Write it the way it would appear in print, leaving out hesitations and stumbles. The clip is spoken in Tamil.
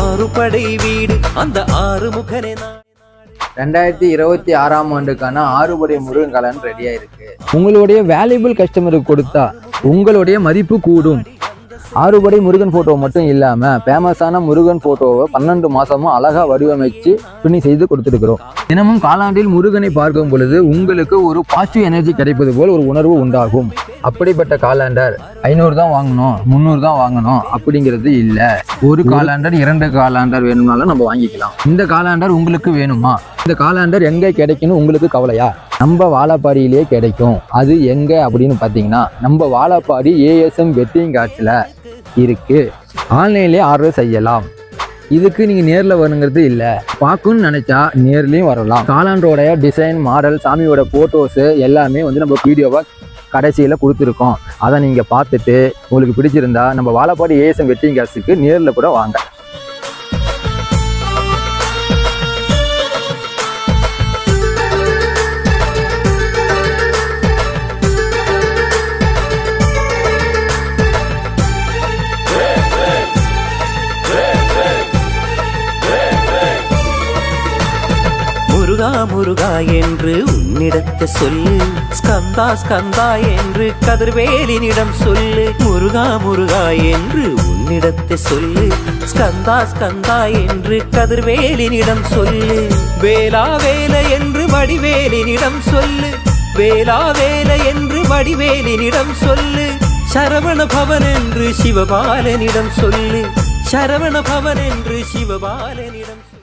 ஆறுபடை வீடு அந்த ஆறுமுகனே. 2026ஆம் ஆண்டுக்கான ஆறுபடை முருகன் காலண்டர் ரெடியா இருக்கு. உங்களுடைய வேல்யூபிள் கஸ்டமருக்கு கொடுத்தா உங்களுடைய மதிப்பு கூடும். ஆறுபடை முருகன் போட்டோ மட்டும் இல்லாம ஃபேமஸான முருகன் போட்டோவை 12 மாசமும் அழகா வடிவமைச்சு பின்னி செய்து கொடுத்துருக்கிறோம். தினமும் காலாண்டில் முருகனை பார்க்கும் பொழுது உங்களுக்கு ஒரு பாசிட்டிவ் எனர்ஜி கிடைப்பது போல் ஒரு உணர்வு உண்டாகும். அப்படிப்பட்ட காலாண்டர் 500 தான் வாங்கணும், 300 தான் வாங்கணும் அப்படிங்கிறது இல்லை. ஒரு காலாண்டர் 2 காலாண்டர் வேணும்னாலும் நம்ம வாங்கிக்கலாம். இந்த காலாண்டர் உங்களுக்கு வேணுமா? இந்த காலாண்டர் எங்கே கிடைக்குன்னு உங்களுக்கு கவலையா? நம்ம வாழப்பாடியிலே கிடைக்கும். அது எங்க அப்படின்னு பார்த்தீங்கன்னா நம்ம வாழப்பாடி ஏஎஸ்எம் வெட்டிங் கார்ட்ஸில் இருக்கு. ஆன்லைன்லேயே ஆர்டர் செய்யலாம். இதுக்கு நீங்கள் நேரில் வரணுங்கிறது இல்லை. பார்க்கணும்னு நினச்சா நேர்லேயும் வரலாம். காலாண்டரோடைய டிசைன், மாடல், சாமியோட ஃபோட்டோஸு எல்லாமே நம்ம வீடியோவாக கடைசியில் கொடுத்துருக்கோம். அதை நீங்கள் பார்த்துட்டு உங்களுக்கு பிடிச்சிருந்தா நம்ம வாழப்பாடி ஏஎஸ்எம் வெட்டிங் கார்ட்ஸுக்கு நேரில் கூட வாங்க. முருகா முருகா என்று உன்னிடத்தை சொல்லு, ஸ்கந்தா ஸ்கந்தா என்று கதிர்வேலினிடம் சொல்லு. முருகா முருகா என்று உன்னிடத்தை சொல்லு, ஸ்கந்தா ஸ்கந்தா என்று கதிர்வேலினிடம் சொல்லு. வேலா வேல என்று வடிவேலினிடம் சொல்லு, வேலா வேல என்று வடிவேலினிடம் சொல்லு. சரவண பவன் என்று சிவபாலனிடம் சொல்லு, சரவண பவன் என்று சிவபாலனிடம் சொல்லு.